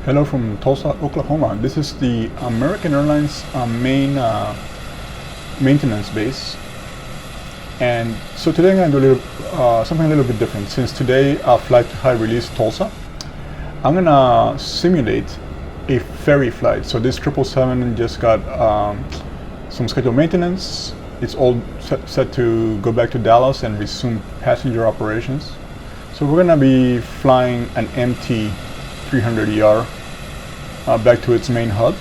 Hello from Tulsa, Oklahoma. This is the American Airlines main maintenance base. And so today I'm going to do something a little bit different. Since today flight to high release Tulsa, I'm going to simulate a ferry flight. So this 777 just got some scheduled maintenance. It's all set to go back to Dallas and resume passenger operations. So we're going to be flying an empty 300ER back to its main hub.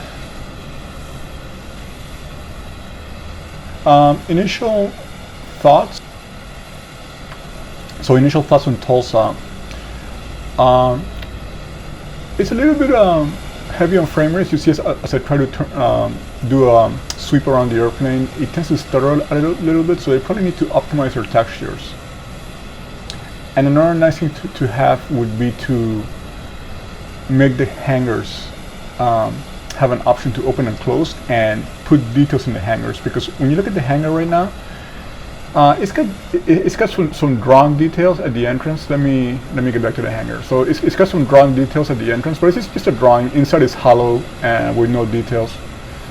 Initial thoughts. So initial thoughts on Tulsa. It's a little bit heavy on frame rates. You see, as I try to do a sweep around the airplane, it tends to stutter a little bit. So they probably need to optimize their textures. And another nice thing to have would be to make the hangars have an option to open and close and put details in the hangars, because when you look at the hangar right now, it's got some drawn details at the entrance. Let me get back to the hangar. So it's got some drawn details at the entrance, but it's just a drawing. Inside is hollow and with no details.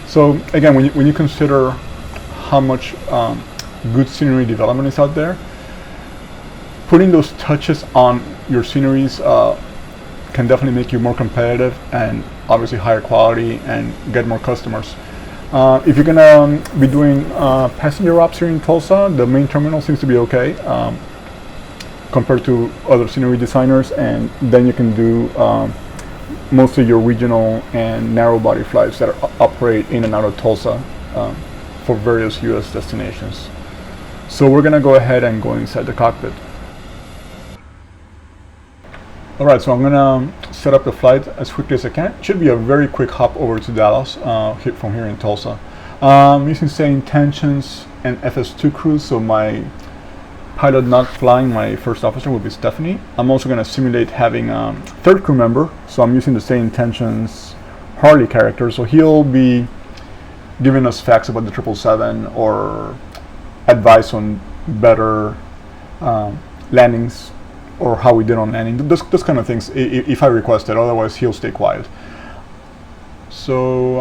So again, when you consider how much good scenery development is out there, putting those touches on your sceneries can definitely make you more competitive and obviously higher quality and get more customers. If you're gonna be doing passenger ops here in Tulsa, the main terminal seems to be okay compared to other scenery designers, and then you can do most of your regional and narrow body flights that operate in and out of Tulsa for various US destinations. So we're gonna go ahead and go inside the cockpit. Alright, so I'm gonna set up the flight as quickly as I can. It should be a very quick hop over to Dallas from here in Tulsa. Using same tensions and FS2 crews, so my pilot not flying, my first officer, will be Stephanie. I'm also gonna simulate having a third crew member, so I'm using the same tensions Harley character, so he'll be giving us facts about the 777 or advice on better landings, or how we did on landing, those kind of things, if I request it. Otherwise he'll stay quiet. So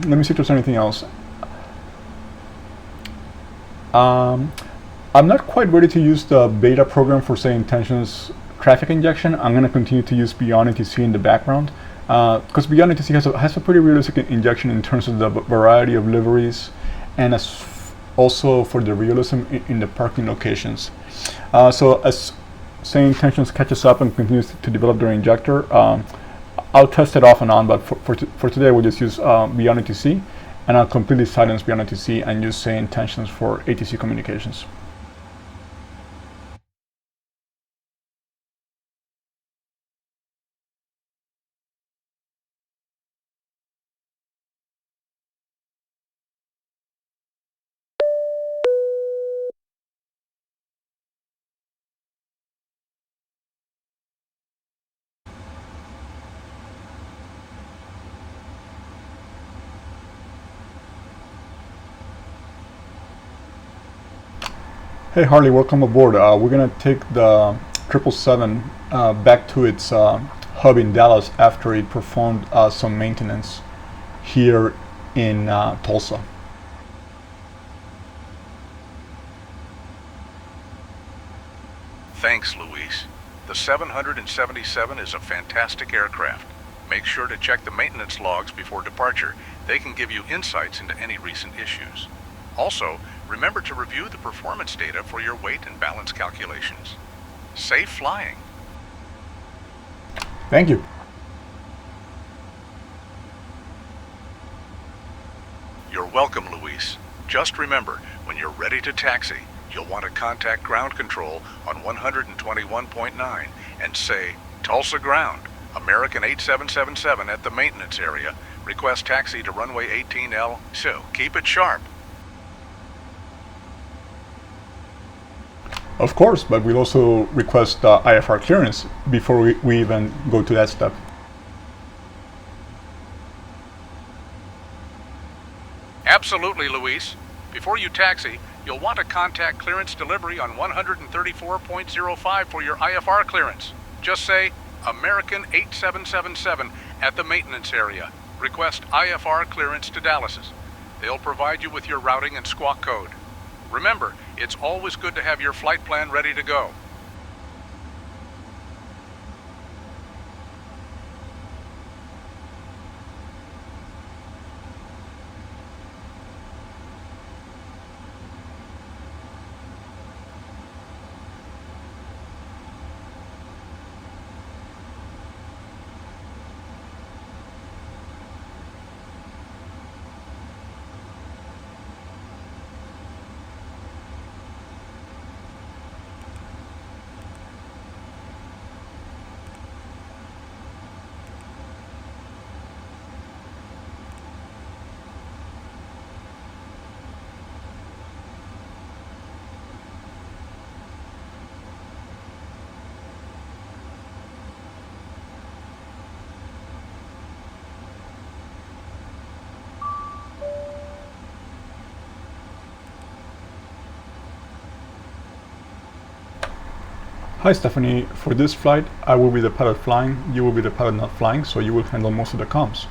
let me see if there's anything else. I'm not quite ready to use the beta program for, say, intentions traffic injection. I'm going to continue to use Beyond ATC in the background, because Beyond ATC has a pretty realistic injection in terms of the variety of liveries, and also for the realism in the parking locations. So as Say Intentions catches up and continues to develop their injector, I'll test it off and on, but for today we'll just use Beyond ATC, and I'll completely silence Beyond ATC and use Say Intentions for ATC communications. Hey Harley, welcome aboard. We're going to take the 777 back to its hub in Dallas after it performed some maintenance here in Tulsa. Thanks, Luis. The 777 is a fantastic aircraft. Make sure to check the maintenance logs before departure. They can give you insights into any recent issues. Also, remember to review the performance data for your weight and balance calculations. Safe flying. Thank you. You're welcome, Luis. Just remember, when you're ready to taxi, you'll want to contact ground control on 121.9 and say, Tulsa Ground, American 8777 at the maintenance area. Request taxi to runway 18L, so keep it sharp. Of course, but we'll also request IFR clearance before we even go to that step. Absolutely, Luis. Before you taxi, you'll want to contact clearance delivery on 134.05 for your IFR clearance. Just say American 8777 At the maintenance area, request IFR clearance to Dallas's. They'll provide you with your routing and squawk code. Remember, it's always good to have your flight plan ready to go. Hi Stephanie, for this flight I will be the pilot flying, you will be the pilot not flying, so you will handle most of the comms.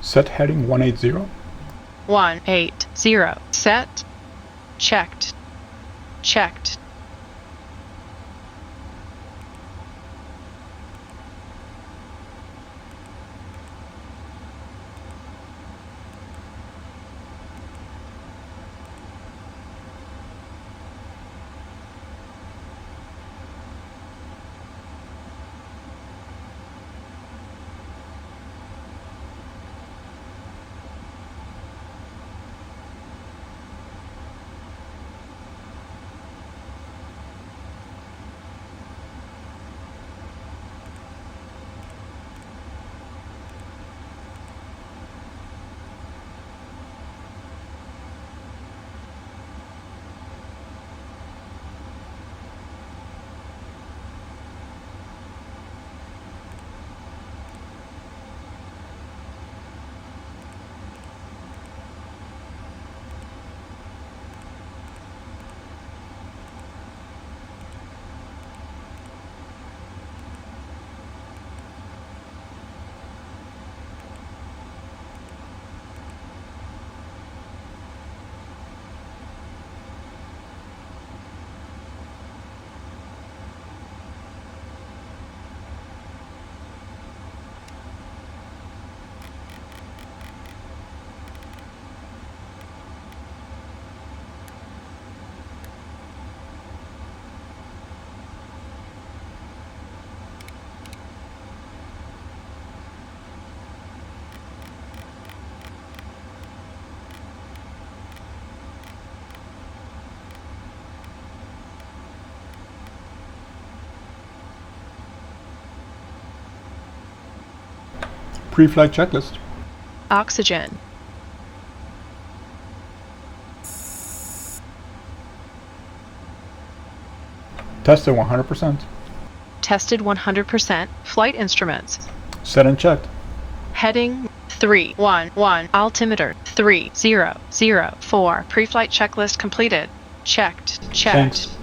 Set heading 180. 180. Set. Checked. Checked. pre-flight checklist. Oxygen. Tested 100%. Tested 100%. Flight instruments. Set and checked. Heading 311. Altimeter 3004. Pre-flight checklist completed. Checked. Thanks.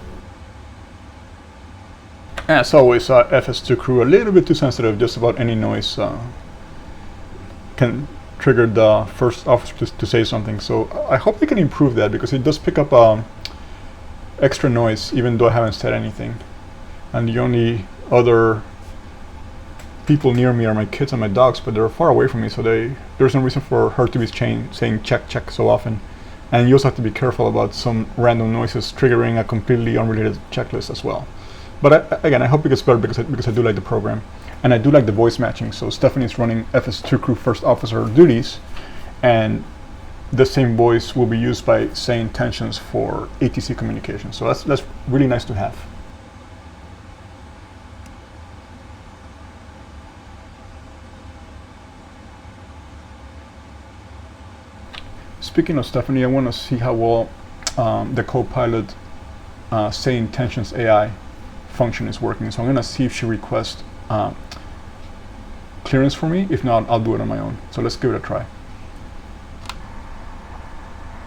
As always, FS2 crew a little bit too sensitive. Just about any noise can trigger the first officer to say something. So I hope they can improve that, because it does pick up extra noise even though I haven't said anything. And the only other people near me are my kids and my dogs, but they're far away from me, so there's no reason for her to be saying check so often. And you also have to be careful about some random noises triggering a completely unrelated checklist as well. But again, I hope it gets better, because I do like the program. And I do like the voice matching. So Stephanie's running FS2 crew first officer duties, and the same voice will be used by same tensions for ATC communication. So that's really nice to have. Speaking of Stephanie, I want to see how well the Copilot say intentions AI function is working. So I'm going to see if she requests clearance for me. If not, I'll do it on my own. So let's give it a try.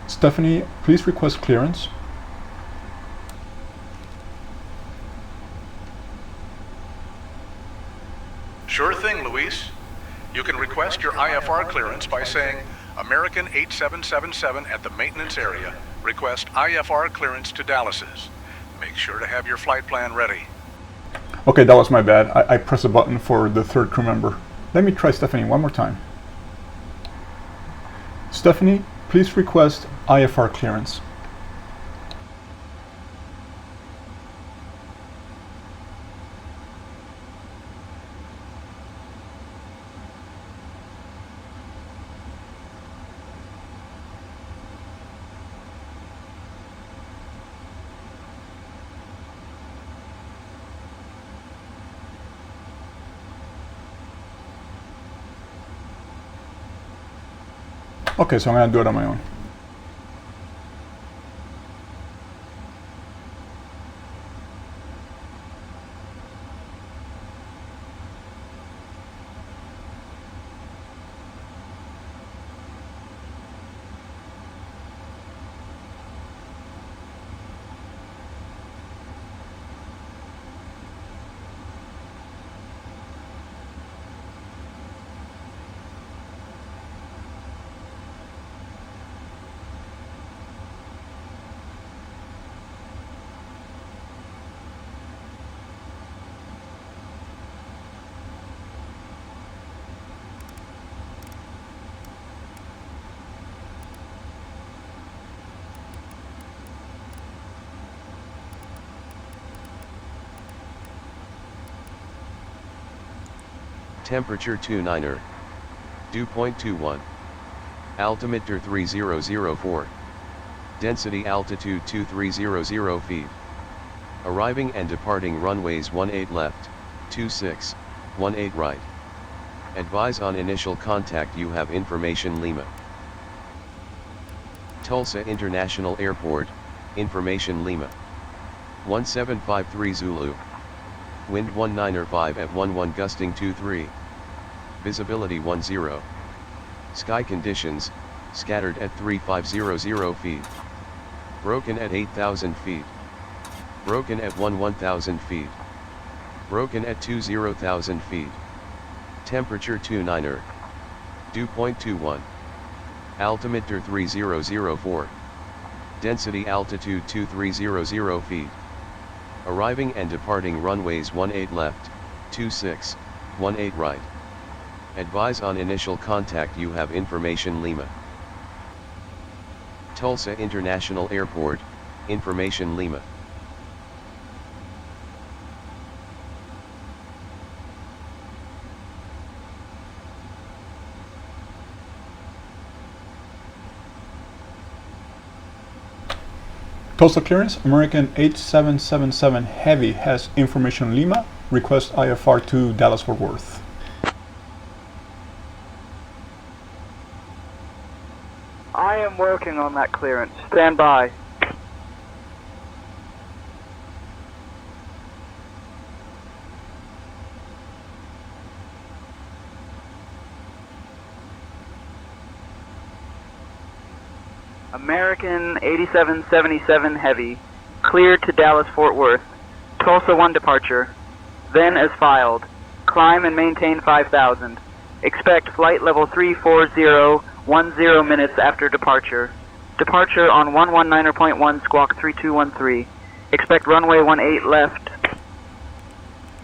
Stephanie, please request clearance. Sure thing, Luis. You can request your IFR clearance by saying American 8777 at the maintenance area. Request IFR clearance to Dallas's. Make sure to have your flight plan ready. Okay, that was my bad. I pressed a button for the third crew member. Let me try Stephanie one more time. Stephanie, please request IFR clearance. Okay, so I'm going to do it on my own. Temperature 29er. Dew point 21. Altimeter 3004. Density altitude 2300 feet. Arriving and departing runways 18 left, 26, 18 right. Advise on initial contact you have information Lima. Tulsa International Airport, information Lima. 1753 Zulu. Wind 19er5 at 11 gusting 23. Visibility 10. Sky conditions, scattered at 3500 feet. Broken at 8,000 feet. Broken at 11,000 feet. Broken at 20,000 feet. Temperature 29er. Dew point 21. Altimeter 3004. Density altitude 2300 feet. Arriving and departing runways 18 left, 26, 18 right. Advise on initial contact you have information Lima. Tulsa International Airport, information Lima. Tulsa clearance, American 8777 Heavy has information Lima. Request IFR to Dallas Fort Worth. I am working on that clearance. Stand by. American 8777 Heavy, cleared to Dallas Fort Worth. Tulsa 1 departure. Then as filed. Climb and maintain 5,000. Expect flight level 340, 10 minutes after departure. Departure on 119.1 squawk 3213. Expect runway 18 left.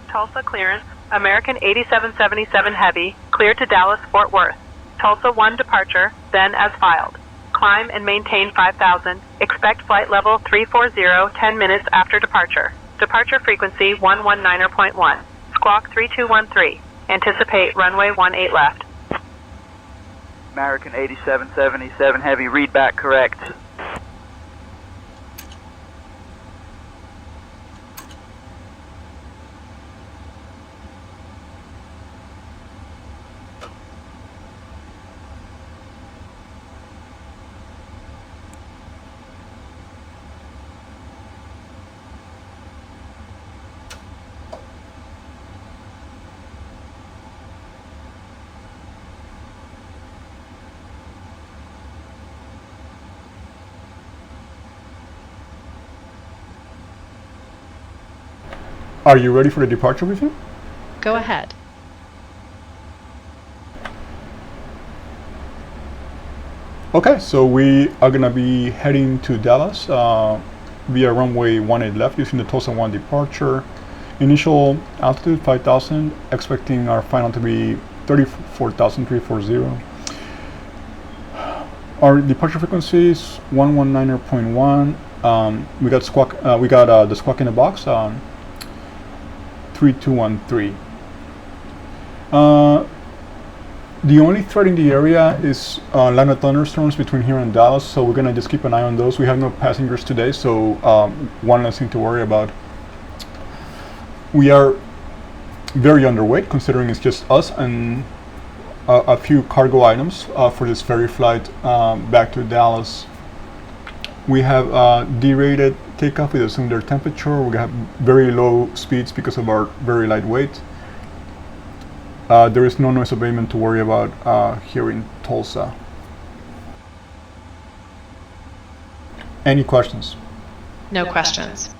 Tulsa clearance. American 8777 Heavy, cleared to Dallas Fort Worth. Tulsa 1 departure, then as filed. Climb and maintain 5,000. Expect flight level 340, 10 minutes after departure. Departure frequency 119.1. Squawk 3213. Anticipate runway 18 left. American 8777 Heavy, read back correct. Are you ready for the departure briefing? Go ahead. Okay, so we are gonna be heading to Dallas via runway 18 left using the Tulsa 1 departure. Initial altitude 5,000, expecting our final to be 34,340. Our departure frequency is 119.1. We got the squawk in the box. 3213. The only threat in the area is line of thunderstorms between here and Dallas, so we're gonna just keep an eye on those. We have no passengers today, so one less thing to worry about. We are very underweight, considering it's just us and a few cargo items for this ferry flight back to Dallas. We have derated takeoff with assumed air temperature. We have very low speeds because of our very light weight. There is no noise abatement to worry about here in Tulsa. Any questions? No questions.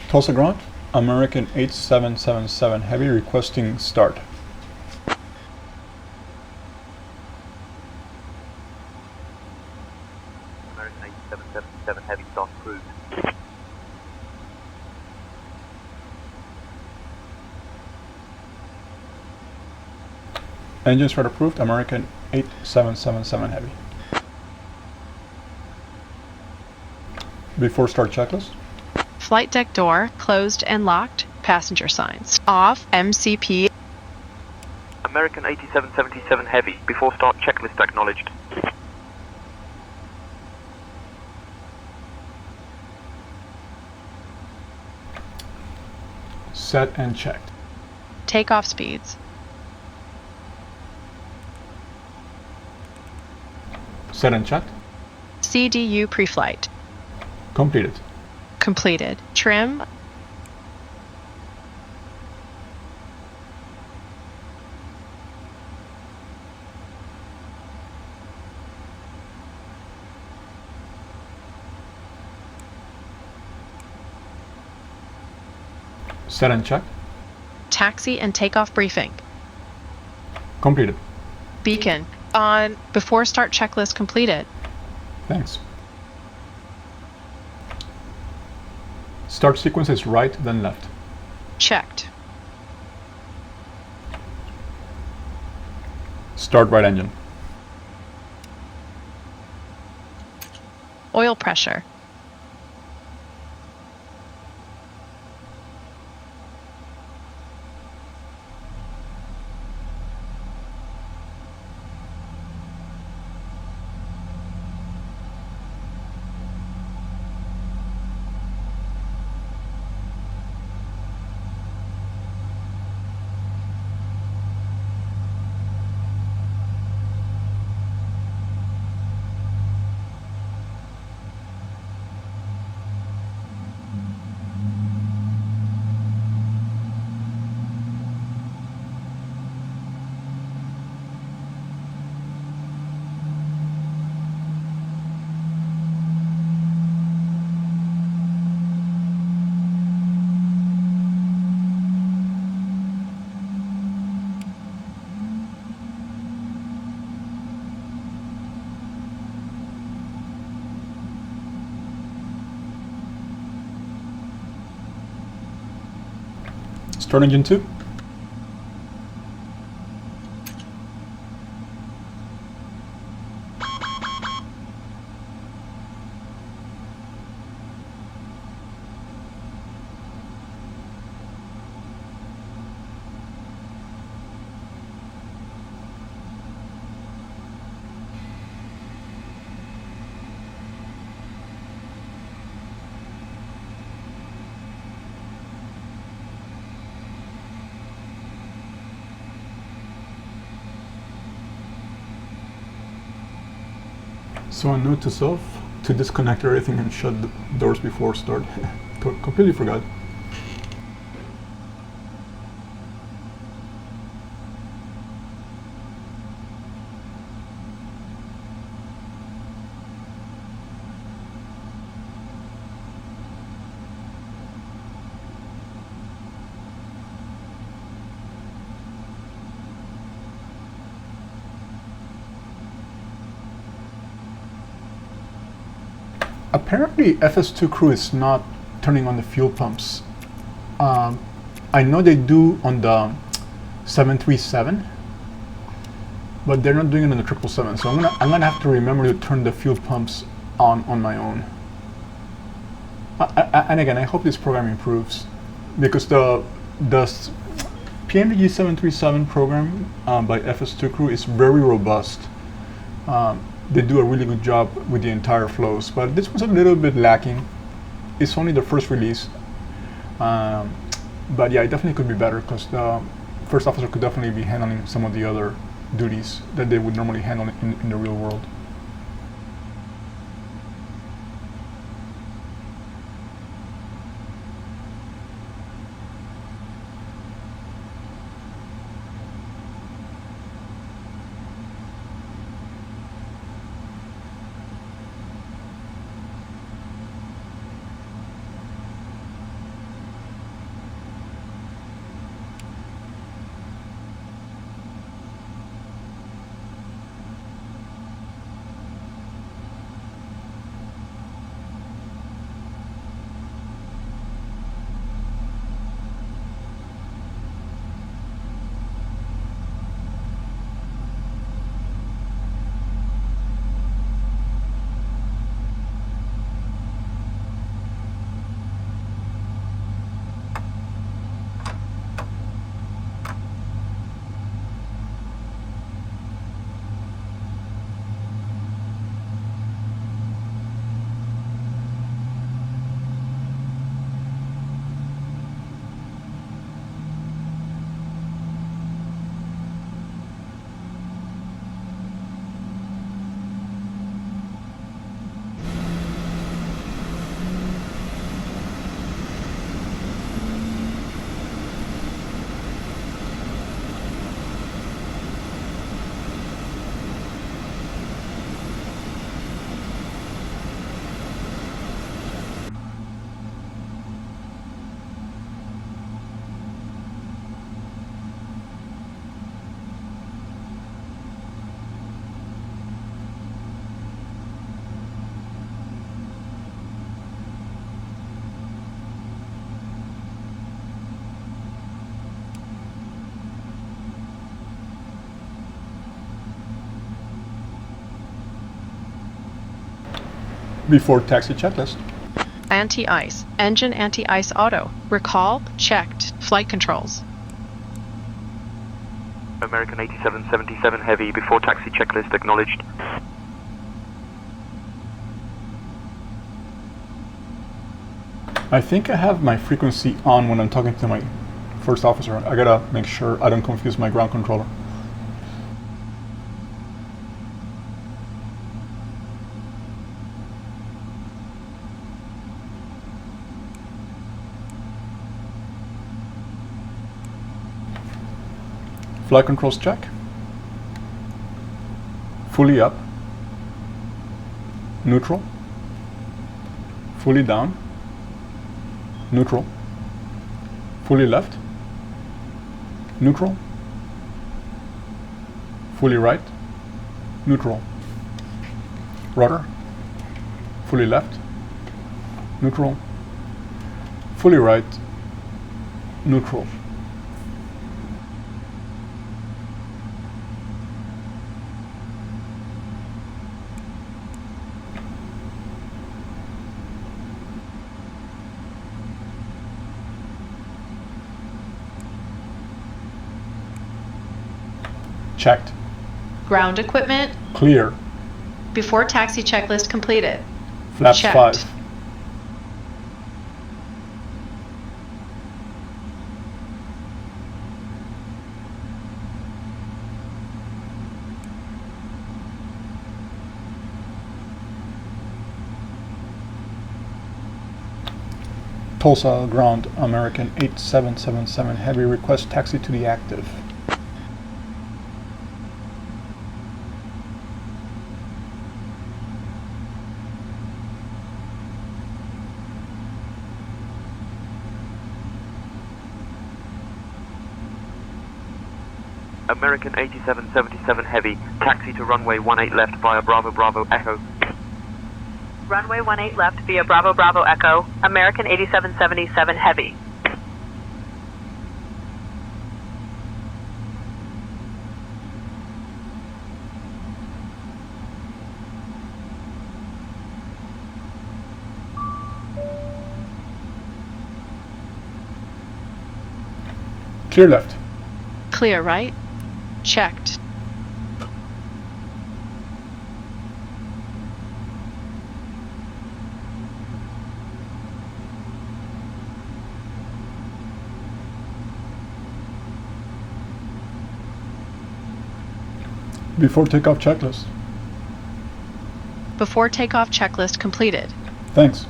Tulsa ground, American 8777 Heavy requesting start. American 8777 Heavy, start cruise. Engine start approved, American 8777 Heavy. Before start checklist. Flight deck door closed and locked. Passenger signs off. MCP. American 8777 Heavy, before start checklist acknowledged. Set and checked. Takeoff speeds. Set and checked. CDU pre-flight. Completed. Completed. Trim. Set and checked. Taxi and takeoff briefing. Completed. Beacon on before start checklist completed. Thanks. Start sequence is right, then left. Checked. Start right engine. Oil pressure. Start engine 2. So a note to self, to disconnect everything and shut the doors before start. Completely forgot. Apparently FS2 crew is not turning on the fuel pumps. I know they do on the 737, but they're not doing it on the 777. So I'm gonna have to remember to turn the fuel pumps on my own. And again, I hope this program improves, because the PMDG 737 program by FS2 crew is very robust. They do a really good job with the entire flows, but this was a little bit lacking. It's only the first release, but yeah, it definitely could be better, because the first officer could definitely be handling some of the other duties that they would normally handle in the real world. Before taxi checklist. Anti-ice. Engine anti-ice auto. Recall checked. Flight controls. American 8777 Heavy, before taxi checklist acknowledged. I think I have my frequency on when I'm talking to my first officer. I gotta make sure I don't confuse my ground controller. Flight controls check. Fully up. Neutral. Fully down. Neutral. Fully left. Neutral. Fully right. Neutral. Rudder. Fully left. Neutral. Fully right. Neutral. Checked. Ground equipment. Clear. Before taxi checklist completed. Flaps Checked. 5. Tulsa ground, American 8777 Heavy, request taxi to the active. American 8777 Heavy, taxi to runway 18 left via Bravo Bravo Echo. Runway 18 left via Bravo Bravo Echo, American 8777 Heavy. Clear left. Clear right. Checked. Before takeoff checklist. Before takeoff checklist completed. Thanks.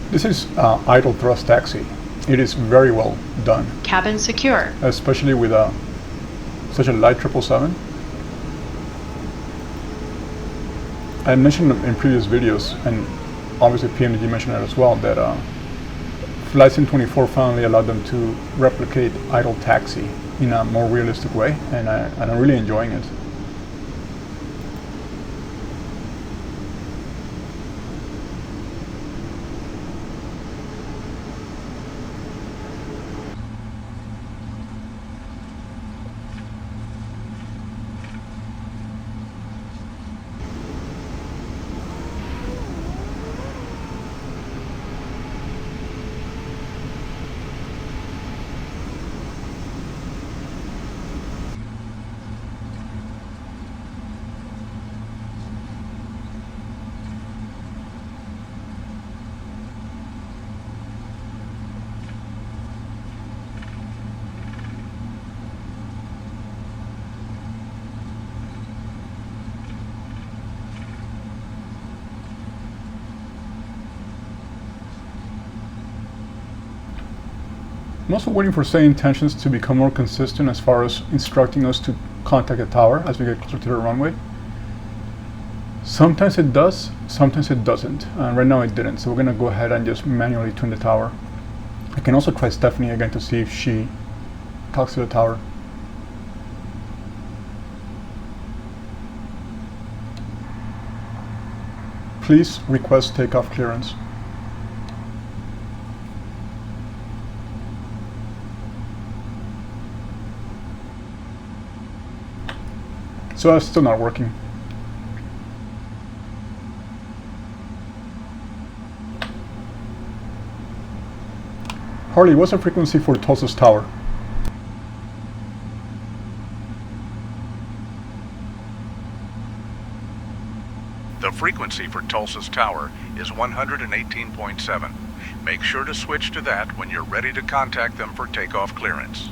This is idle thrust taxi. It is very well done, Cabin secure. especially with such a light 777. I mentioned in previous videos, and obviously PMDG mentioned it as well, that Flight Sim 24 finally allowed them to replicate idle taxi in a more realistic way, and I'm really enjoying it. I'm also waiting for say intentions to become more consistent as far as instructing us to contact the tower as we get closer to the runway. Sometimes it does, sometimes it doesn't. Right now it didn't, so we're gonna go ahead and just manually tune the tower. I can also try Stephanie again to see if she talks to the tower. Please request takeoff clearance. So that's still not working. Harley, what's the frequency for Tulsa's tower? The frequency for Tulsa's tower is 118.7. Make sure to switch to that when you're ready to contact them for takeoff clearance.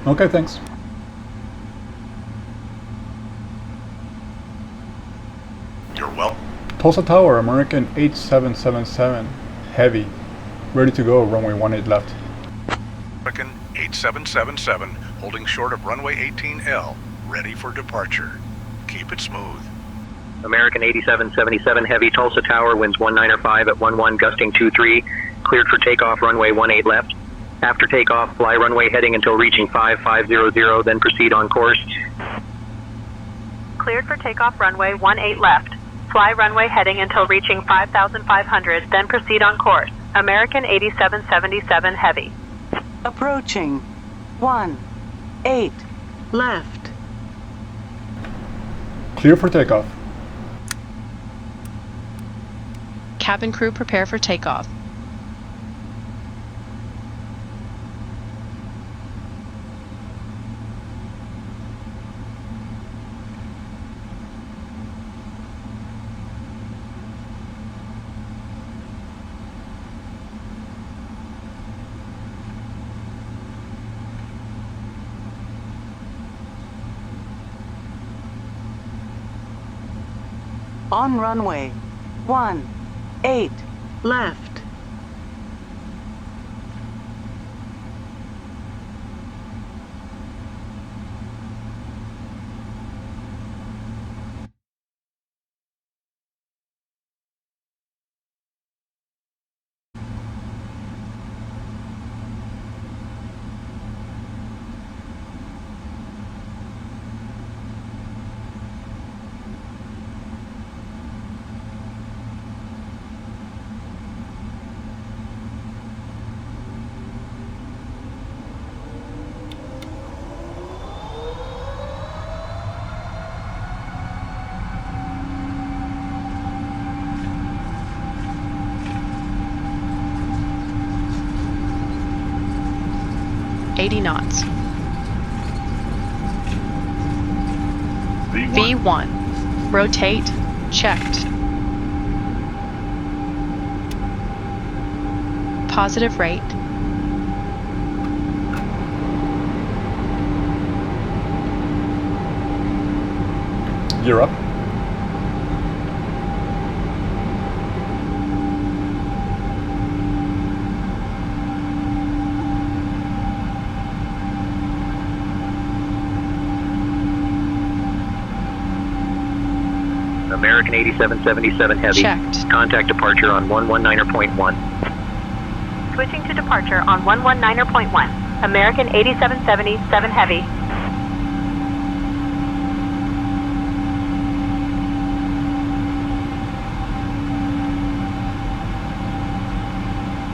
Okay, thanks. You're welcome. Tulsa Tower, American 8777, heavy, ready to go, runway 18 left. American 8777, holding short of runway 18L, ready for departure. Keep it smooth. American 8777 Heavy, Tulsa Tower, winds 19.5 at 11, gusting 23, cleared for takeoff, runway 18 left. After takeoff, fly runway heading until reaching 5500, then proceed on course. Cleared for takeoff runway 18 left. Fly runway heading until reaching 5,500, then proceed on course. American 8777 Heavy. Approaching 18 left. Clear for takeoff. Cabin crew prepare for takeoff. On runway 18 left. knots. V1. Rotate. Checked. Positive rate. Gear up. American 8777 Heavy. Checked. Contact departure on 119.1. Switching to departure on 119.1. American 8777 Heavy.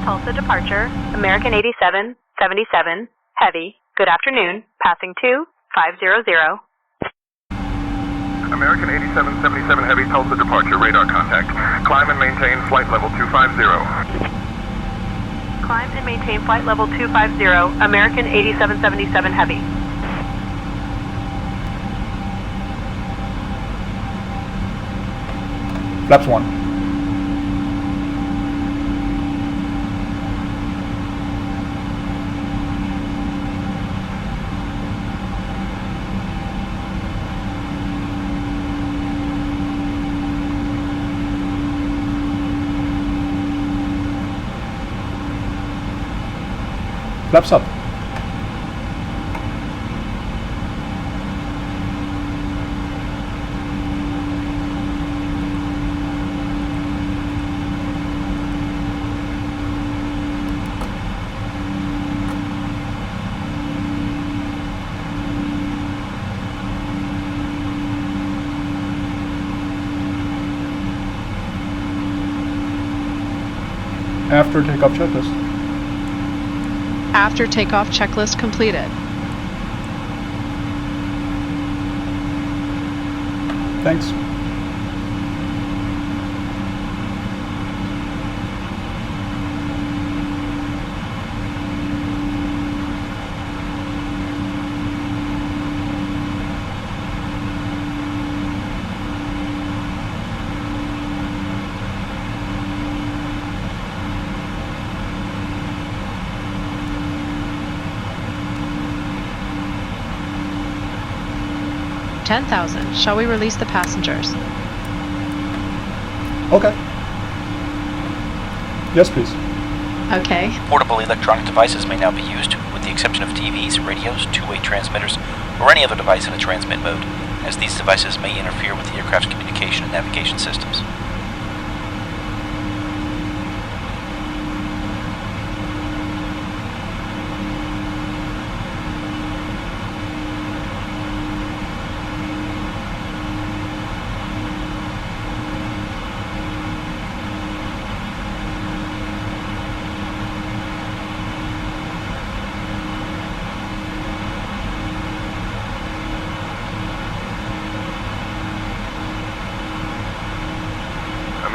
Tulsa departure, American 8777 Heavy. Good afternoon. Passing 2500. American 8777 Heavy, Tulsa departure, radar contact. Climb and maintain flight level 250. Climb and maintain flight level 250, American 8777 Heavy. Flaps 1. Flaps up. After takeoff checklist. After takeoff checklist completed. Thanks. $10,000. Shall we release the passengers? Okay. Yes, please. Okay. Portable electronic devices may now be used, with the exception of TVs, radios, two-way transmitters, or any other device in a transmit mode, as these devices may interfere with the aircraft's communication and navigation systems.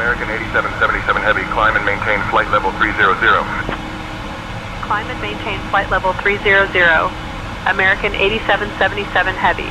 American 8777 Heavy, climb and maintain flight level 300. Climb and maintain flight level 300. American 8777 Heavy.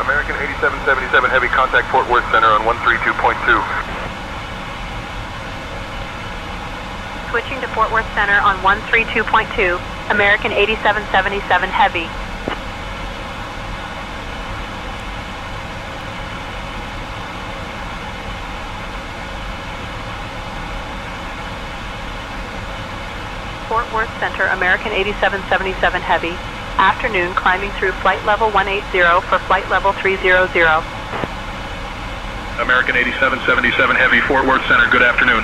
American 8777 Heavy, contact Fort Worth Center on 132.2. Switching to Fort Worth Center on 132.2. American 8777 Heavy. Fort Worth Center, American 8777 Heavy. Afternoon, climbing through flight level 180 for flight level 300. American 8777 Heavy, Fort Worth Center, good afternoon.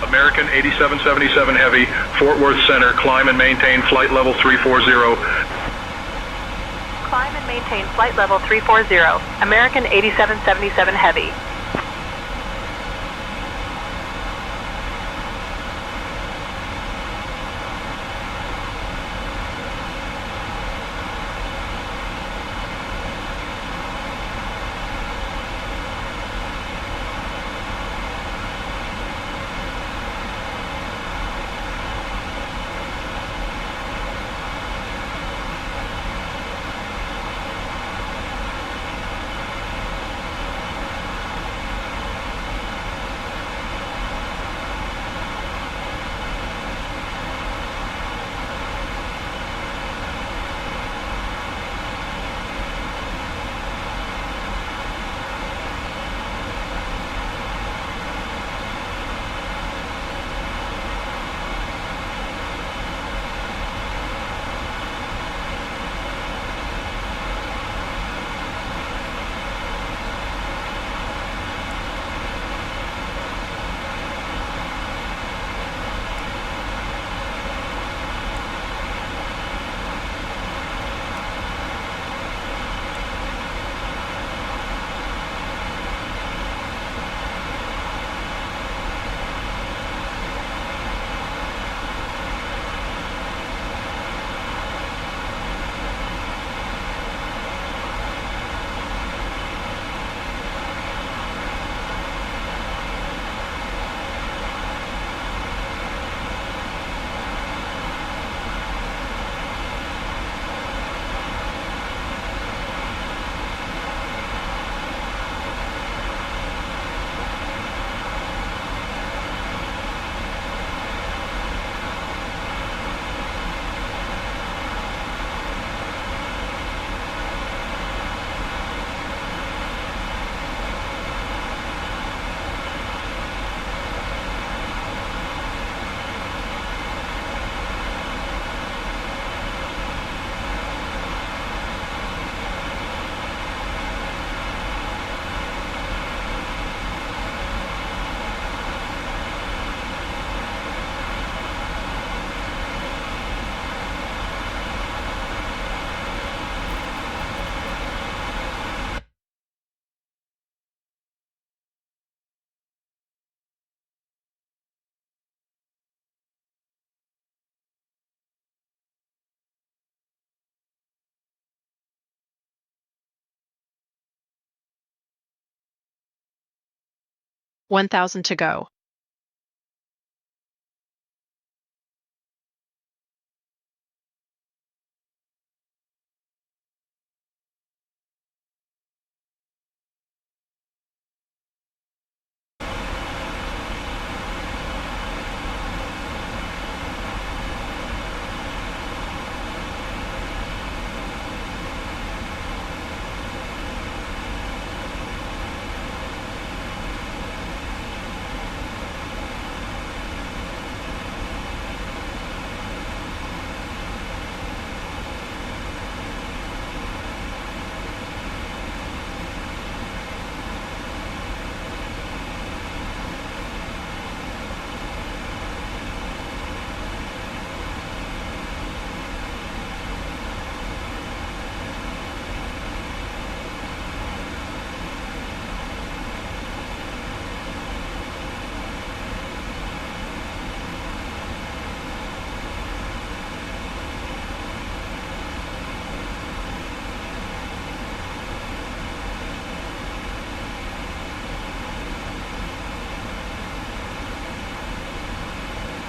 American 8777 Heavy, Fort Worth Center, climb and maintain flight level 340. Climb and maintain flight level 340. American 8777 Heavy. 1,000 to go.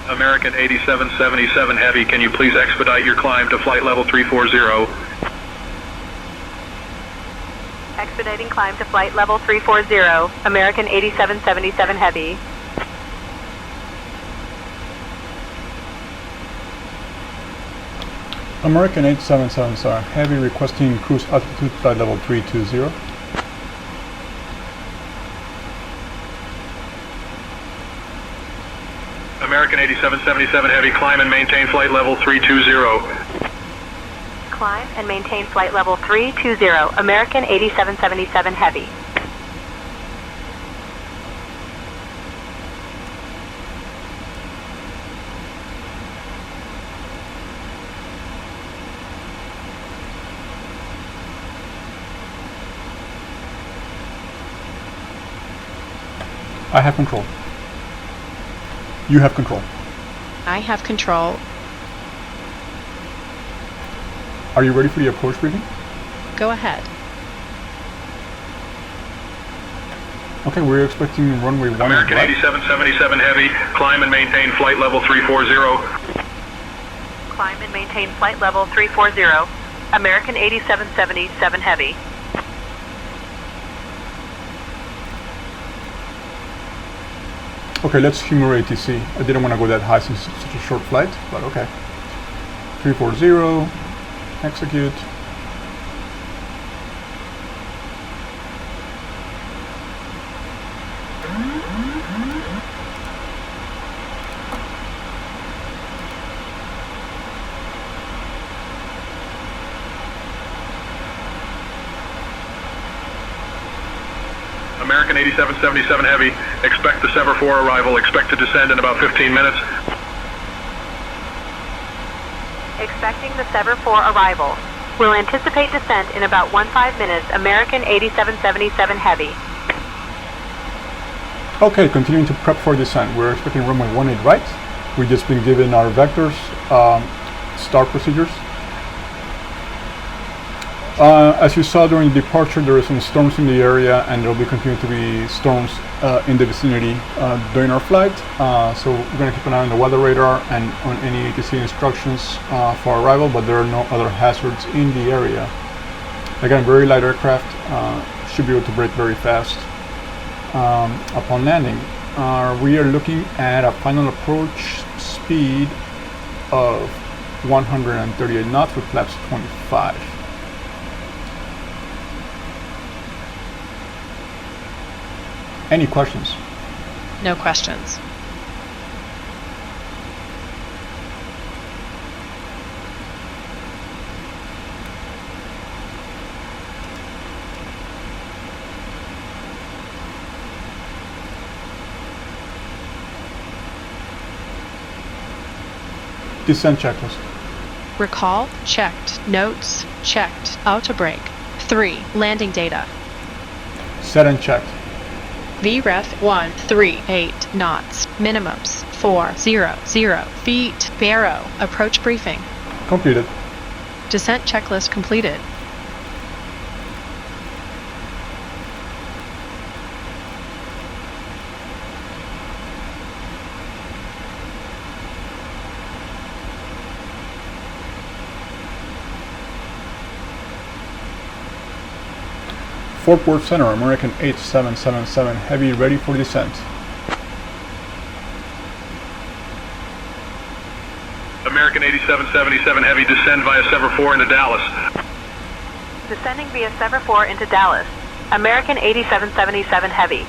American 8777 Heavy, can you please expedite your climb to flight level 340? Expediting climb to flight level 340, American 8777 Heavy. American 8777 Heavy requesting cruise altitude flight level 320. American 8777 Heavy, climb and maintain flight level 320. Climb and maintain flight level 320, American 8777 Heavy. I have control. You have control. I have control. Are you ready for the approach briefing? Go ahead. Okay, we're expecting runway 1 American right. 8777 Heavy, climb and maintain flight level 340. Climb and maintain flight level 340, American 8777 Heavy. Okay, let's humor ATC. I didn't want to go that high since it's such a short flight, but okay. 340, execute. American 8777 Heavy, expect the Sever 4 arrival, expect to descend in about 15 minutes. Expecting the Sever 4 arrival. Will anticipate descent in about 15 minutes, American 8777 Heavy. Okay, continuing to prep for descent. We're expecting runway 18 right. We've just been given our vectors, start procedures. As you saw during departure, there are some storms in the area, and there will be continuing to be storms in the vicinity during our flight. So we're going to keep an eye on the weather radar and on any ATC instructions for arrival, but there are no other hazards in the area. Again, very light aircraft, should be able to brake very fast upon landing. We are looking at a final approach speed of 138 knots with flaps 25. Any questions? No questions. Descent checklist. Recall, checked. Notes, checked. Auto brake. 3. Landing data. Set and checked. VREF 138 knots. Minimums 400 feet. Barrow. Approach briefing. Completed. Descent checklist completed. Fort Worth Center, American 8777 Heavy, ready for descent. American 8777 Heavy, descend via Sever 4 into Dallas. Descending via Sever 4 into Dallas. American 8777 Heavy.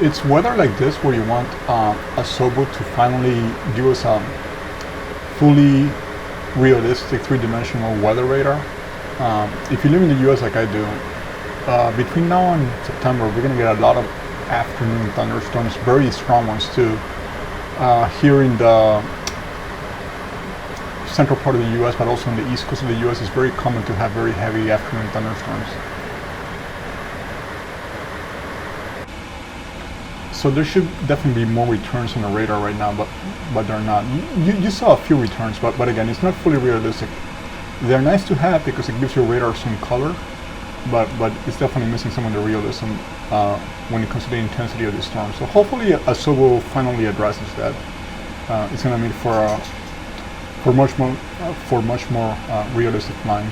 It's weather like this where you want a SOBO to finally give us a fully realistic three-dimensional weather radar. If you live in the US like I do, between now and September we're going to get a lot of afternoon thunderstorms, very strong ones too. Here in the central part of the US, but also in the east coast of the US, it's very common to have very heavy afternoon thunderstorms. So there should definitely be more returns on the radar right now, but they're not. You saw a few returns, but again, it's not fully realistic. They're nice to have because it gives your radar some color, but it's definitely missing some of the realism when it comes to the intensity of the storm. So hopefully a SOBO finally addresses that. It's going to make for much more realistic flying.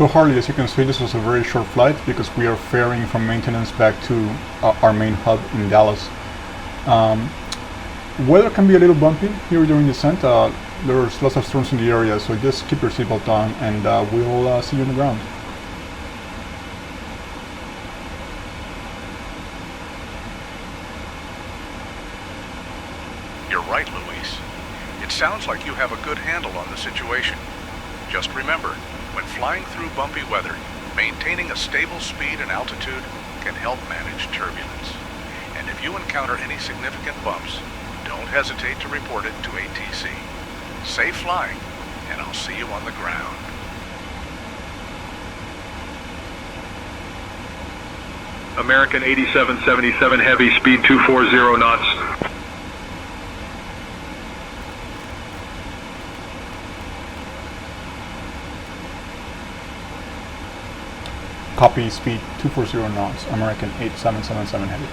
So Harley, as you can see, this was a very short flight because we are ferrying from maintenance back to our main hub in Dallas. Weather can be a little bumpy here during descent. There's lots of storms in the area, so just keep your seatbelt on, and we'll see you on the ground. You're right, Luis. It sounds like you have a good handle on the situation. Just remember, when flying through bumpy weather, maintaining a stable speed and altitude can help manage turbulence. And if you encounter any significant bumps, don't hesitate to report it to ATC. Safe flying, and I'll see you on the ground. American 8777 Heavy, speed 240 knots. Copy, speed 240 knots, American 8777 Heavy.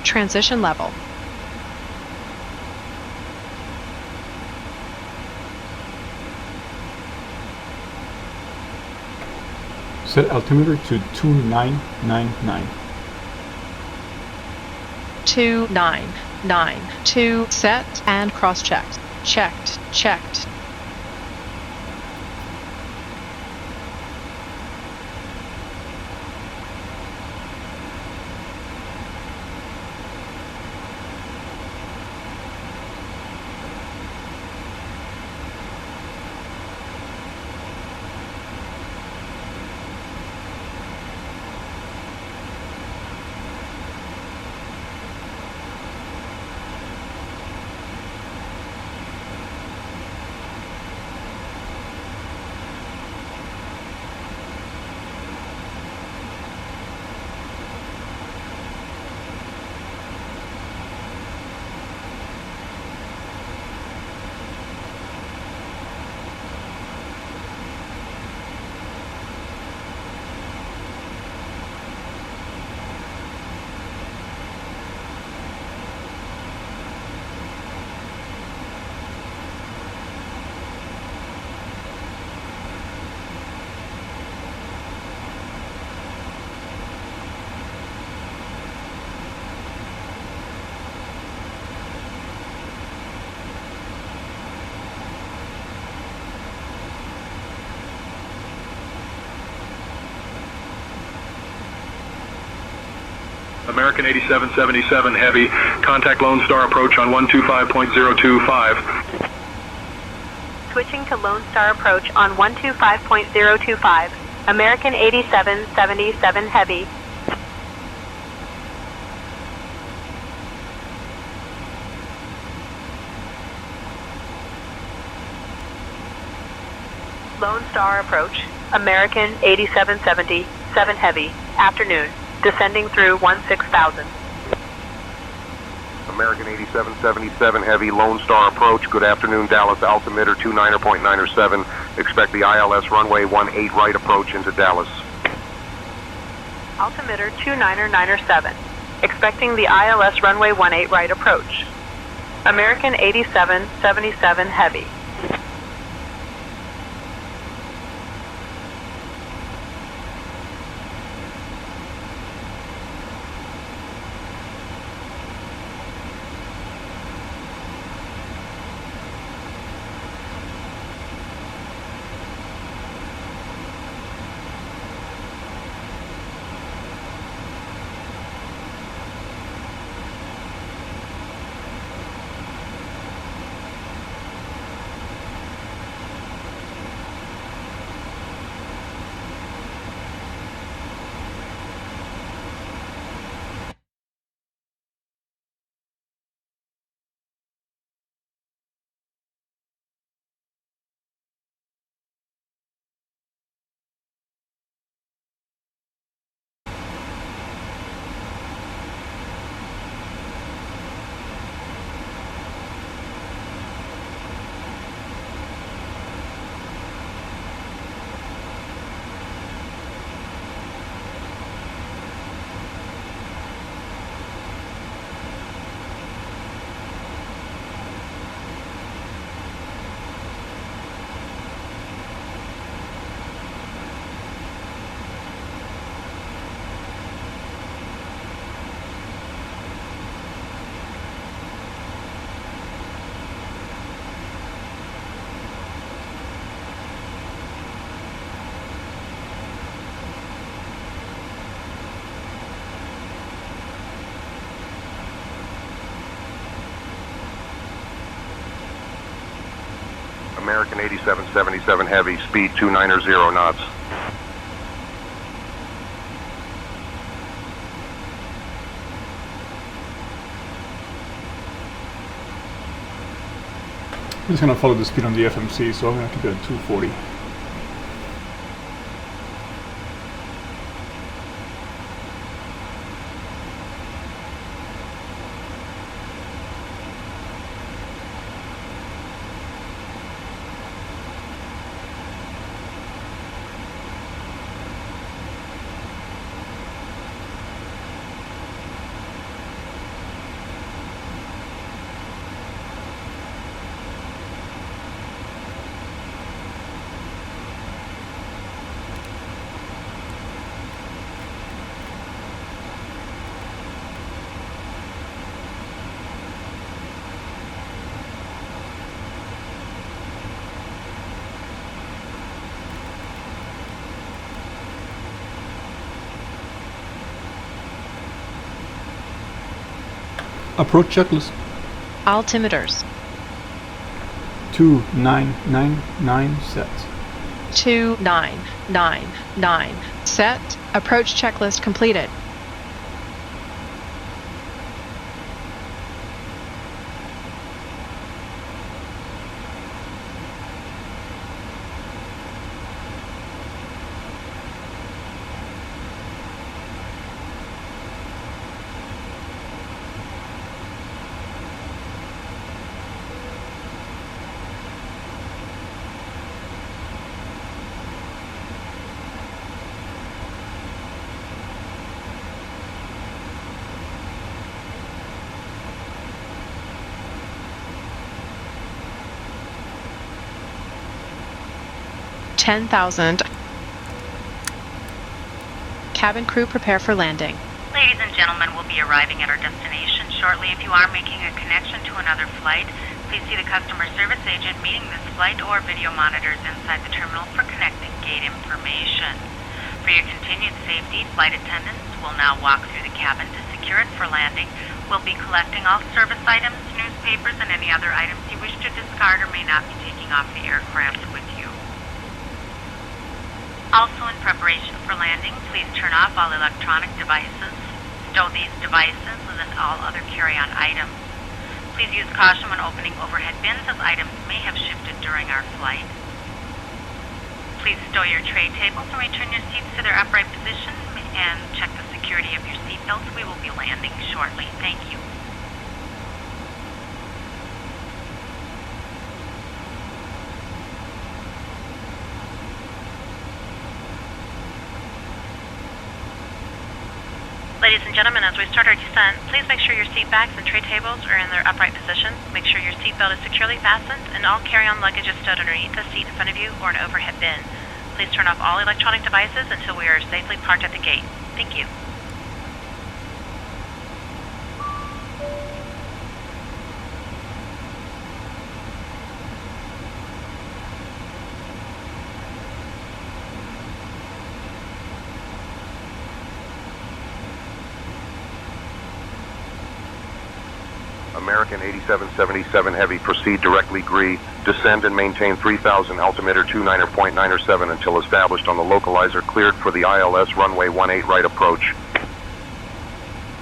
Transition level. Set altimeter to 2999. 2992. Set and cross-checked. Checked. Checked. American 8777 Heavy, contact Lone Star approach on 125.025. Switching to Lone Star approach on 125.025. American 8777 Heavy. Lone Star approach. American 8777 Heavy. Afternoon. Descending through 16,000. American 8777 Heavy, Lone Star approach. Good afternoon, Dallas. Altimeter 29.97. Expect the ILS runway 18 right approach into Dallas. Altimeter 2997. Expecting the ILS runway 18 right approach. American 8777 Heavy. American 8777 Heavy, speed 290 knots. I'm just going to follow the speed on the FMC, so I'm going to keep it at 240. Approach checklist. Altimeters. 2999 set. 2999. Set. Approach checklist completed. $10,000. Cabin crew prepare for landing. Ladies and gentlemen, we'll be arriving at our destination shortly. If you are making a connection to another flight, please see the customer service agent meeting this flight or video monitors inside the terminal for connecting gate information. For your continued safety, flight attendants will now walk through the cabin to secure it for landing. We'll be collecting all service items, newspapers, and any other items you wish to discard or may not be taking off the aircraft with you. Also, in preparation for landing, please turn off all electronic devices. Stow these devices and all other carry-on items. Please use caution when opening overhead bins, as items may have shifted during our flight. Please stow your tray tables and return your seats to their upright position and check the security of your seat belts. We will be landing shortly. Thank you. Ladies and gentlemen, as we start our descent, please make sure your seat backs and tray tables are in their upright position. Make sure your seat belt is securely fastened and all carry-on luggage is stowed underneath the seat in front of you or an overhead bin. Please turn off all electronic devices until we are safely parked at the gate. Thank you. American 8777 Heavy, proceed directly GRE, descend and maintain 3000 altimeter 29.97 until established on the localizer, cleared for the ILS runway 18 right approach.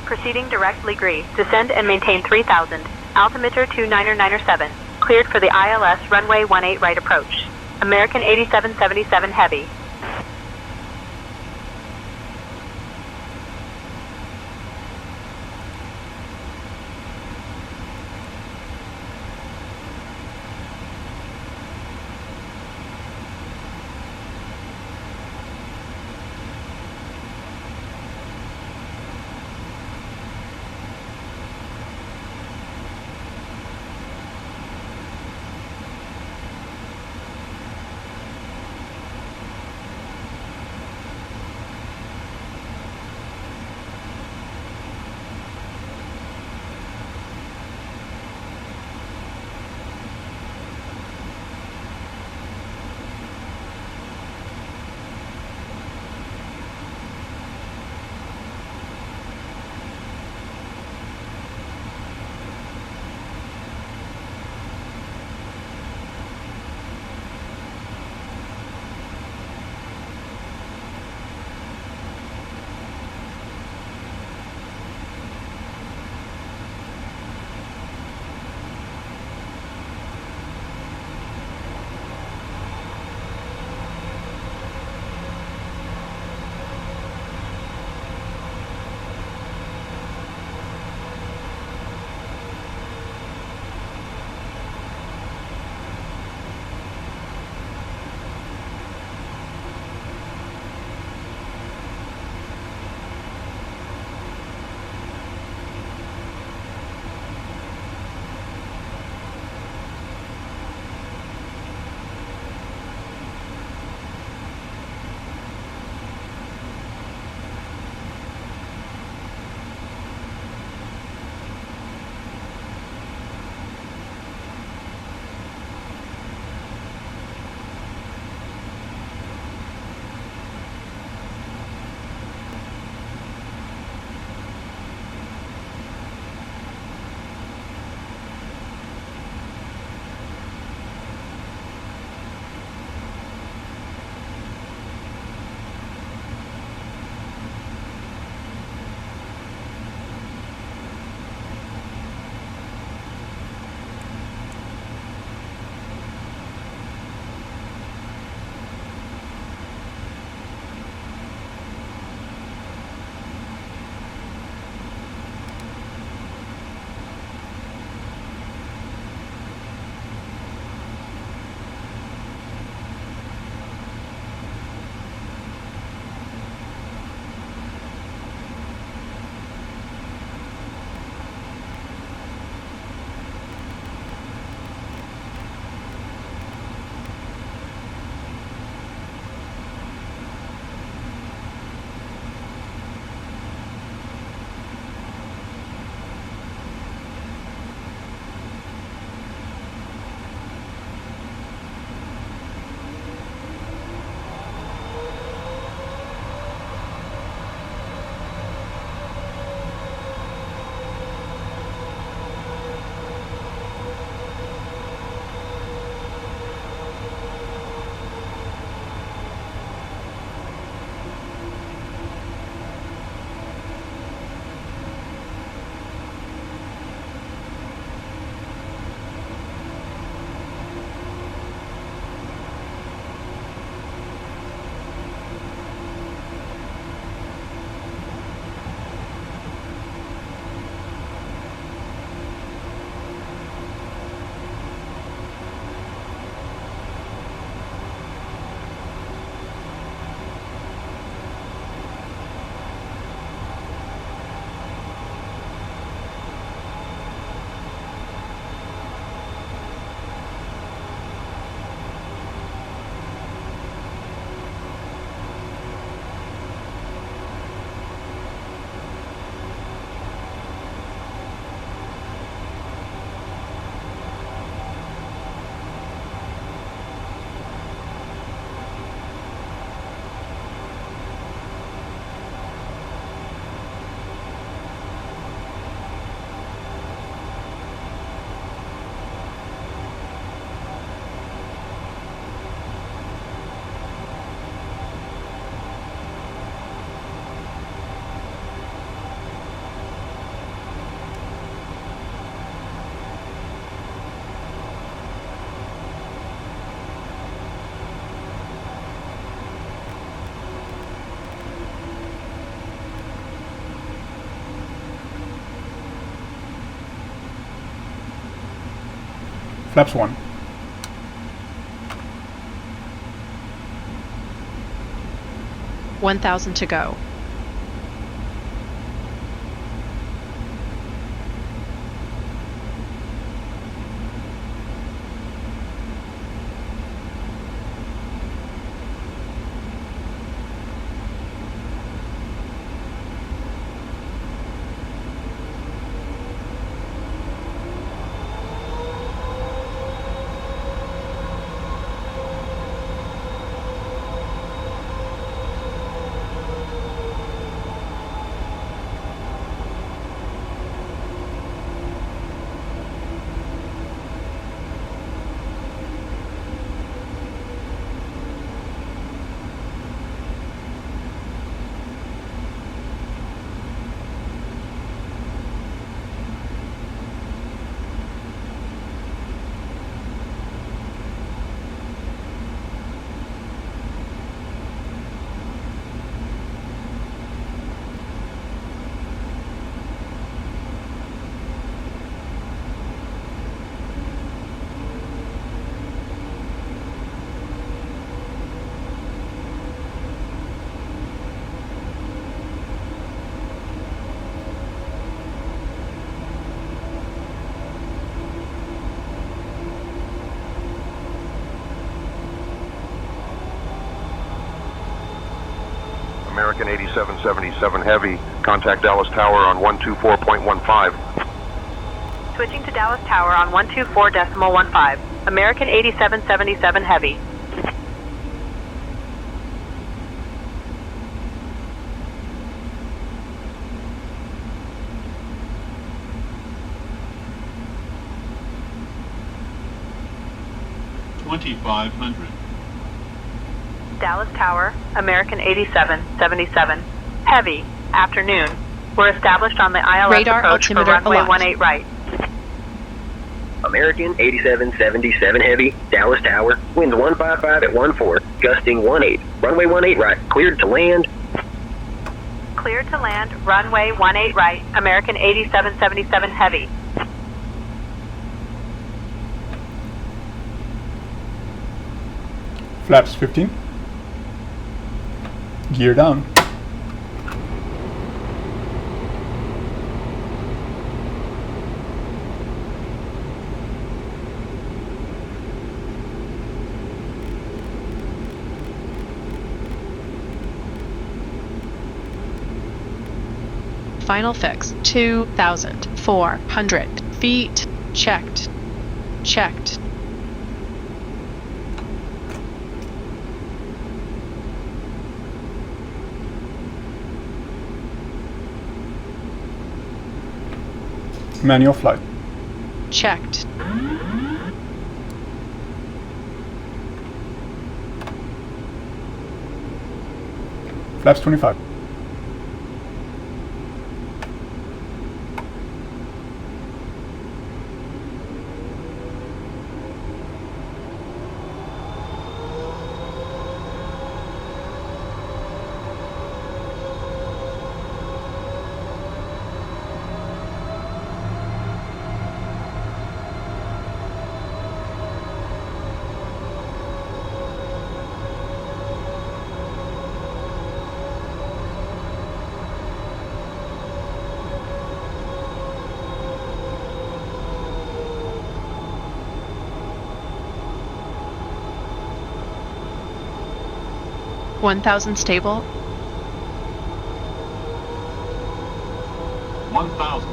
Proceeding directly GRE, descend and maintain 3000, altimeter 2997, cleared for the ILS runway 18 right approach. American 8777 Heavy. Flaps 1. $1,000 to go. American 8777 Heavy, contact Dallas Tower on 124.15. Switching to Dallas Tower on 124.15. American 8777 Heavy. Dallas Tower, American 8777 Heavy, afternoon. We're established on the ILS Radar approach for altimeter runway aloft. 18 right. American 8777 Heavy, Dallas Tower, winds 155 at 14, gusting 18, runway 18 right, cleared to land. Cleared to land, runway 18 right, American 8777 Heavy. Flaps 15. Gear down. Final fix, 2,400 feet. Checked. Checked. Manual flight. Checked. Flaps 25. $1,000 stable. 1,000.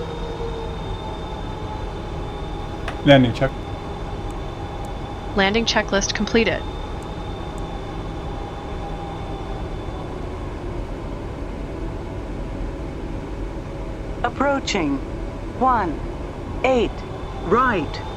Landing check. Landing checklist completed. Approaching. 18. Right.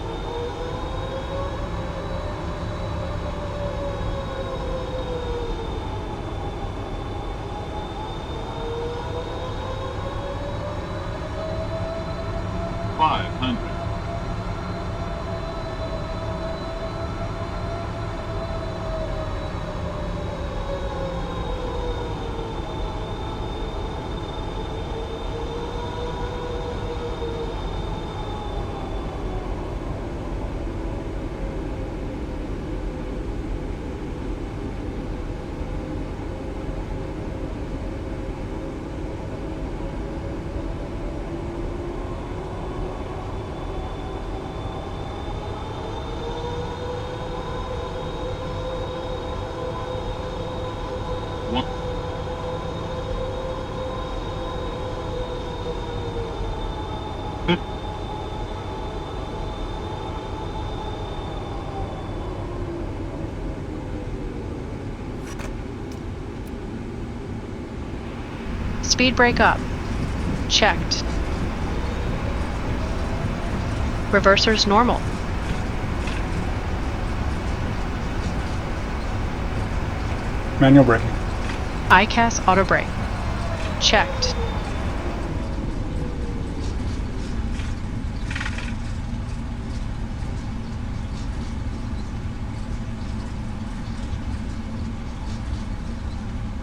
Speed brake up. Checked. Reversers normal. Manual braking. ICAS auto brake. Checked.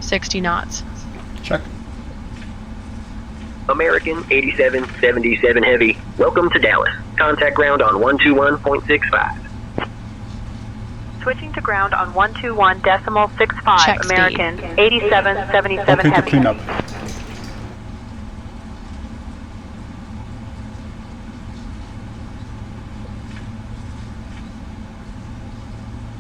$60 knots. Check. American 8777 Heavy, welcome to Dallas. Contact ground on 121.65. Switching to ground on 121.65. Check American speed. 8777 Okay to Heavy. clean up.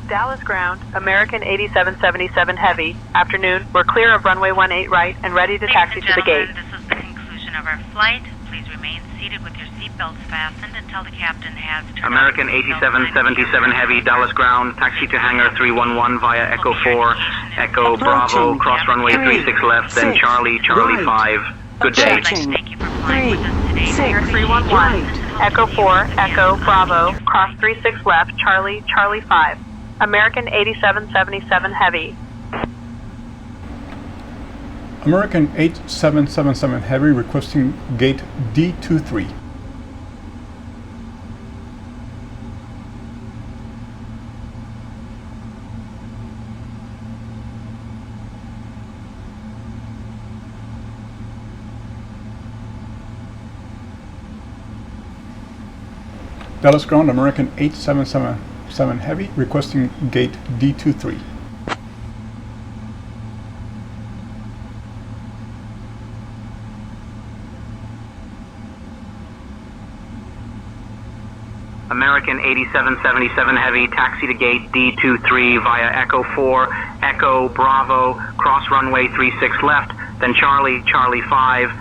Dallas ground, American 8777 Heavy. Afternoon, we're clear of runway 18 right and ready to taxi to the gate. This is the conclusion of our flight. Please remain seated with your seatbelts fastened until the captain has turned American 8777 Heavy, Dallas ground, taxi to hangar 311 via Echo 4, Echo Bravo, cross runway 36 left, then Charlie, Charlie 5. Good day. Approaching. Thank you for flying with us today. Hangar 311, Echo 4, Echo Bravo, cross 36 left, Charlie, Charlie 5. American 8777 Heavy. American 8777 Heavy requesting gate D23. Dallas ground, American 8777 Heavy requesting gate D23. American 8777 Heavy, taxi to gate D23 via Echo 4, Echo Bravo, cross runway 36 left, then Charlie, Charlie 5.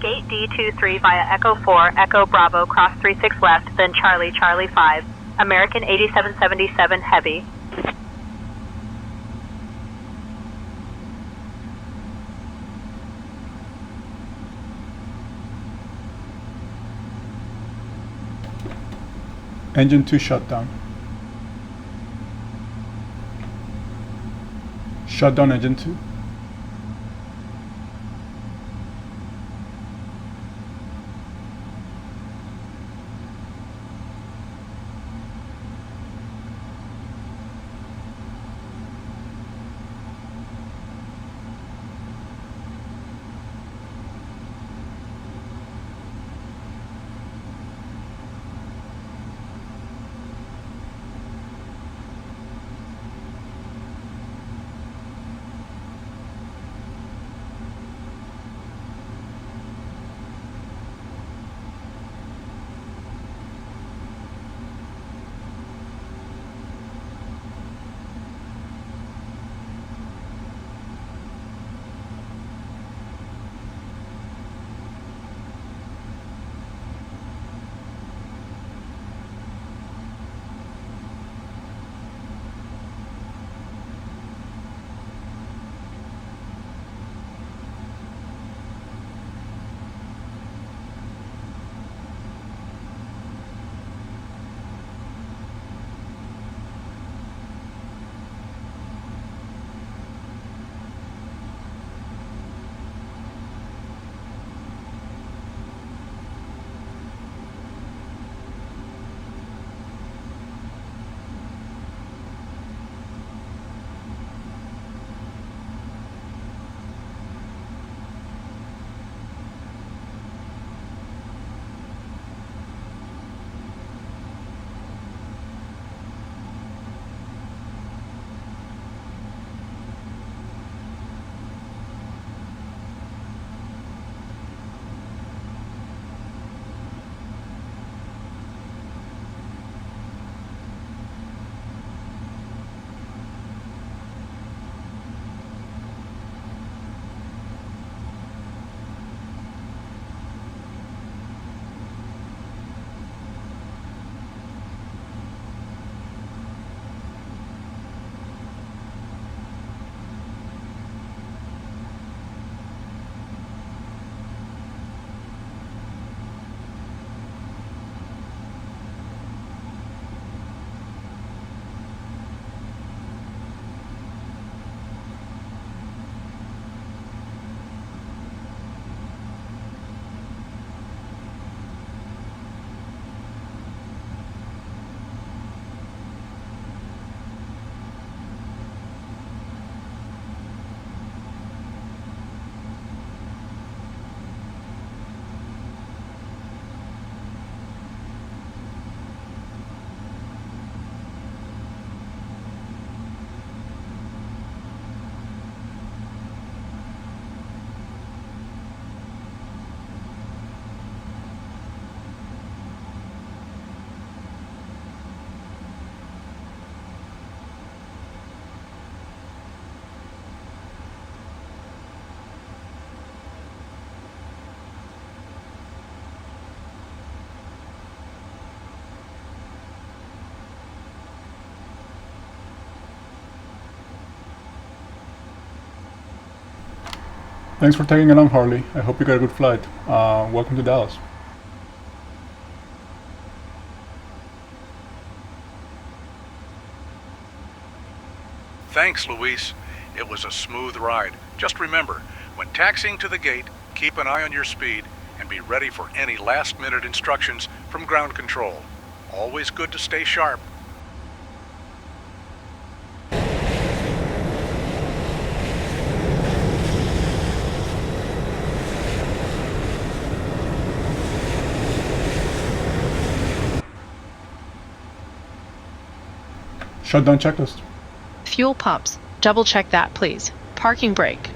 Gate D23 via Echo 4, Echo Bravo, cross 36 left, then Charlie, Charlie 5. American 8777 Heavy. Engine 2 shutdown. Shutdown engine 2. Thanks for tagging along, Harley. I hope you got a good flight. Welcome to Dallas. Thanks, Luis. It was a smooth ride. Just remember, when taxiing to the gate, keep an eye on your speed and be ready for any last-minute instructions from ground control. Always good to stay sharp. Shutdown checklist. Fuel pumps. Double check that, please. Parking brake.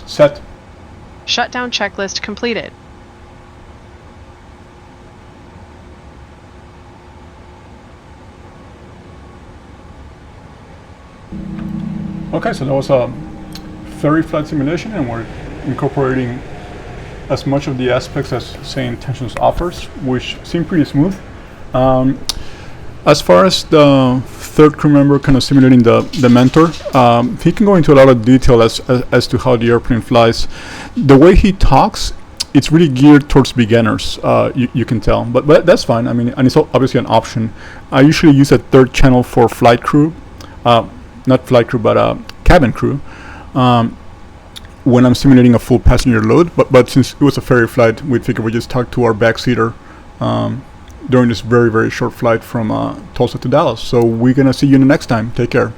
Set. Shutdown checklist completed. Okay, so that was a ferry flight simulation, and we're incorporating as much of the aspects as Say Intentions offers, which seem pretty smooth. As far as the third crew member kind of simulating the mentor, he can go into a lot of detail as to how the airplane flies. The way he talks, it's really geared towards beginners, you can tell, but that's fine. I mean, and it's obviously an option. I usually use a third channel for flight crew, not flight crew, but cabin crew, when I'm simulating a full passenger load. But since it was a ferry flight, we figured we just talk to our backseater during this very, very short flight from Tulsa to Dallas. So we're gonna see you in the next time. Take care.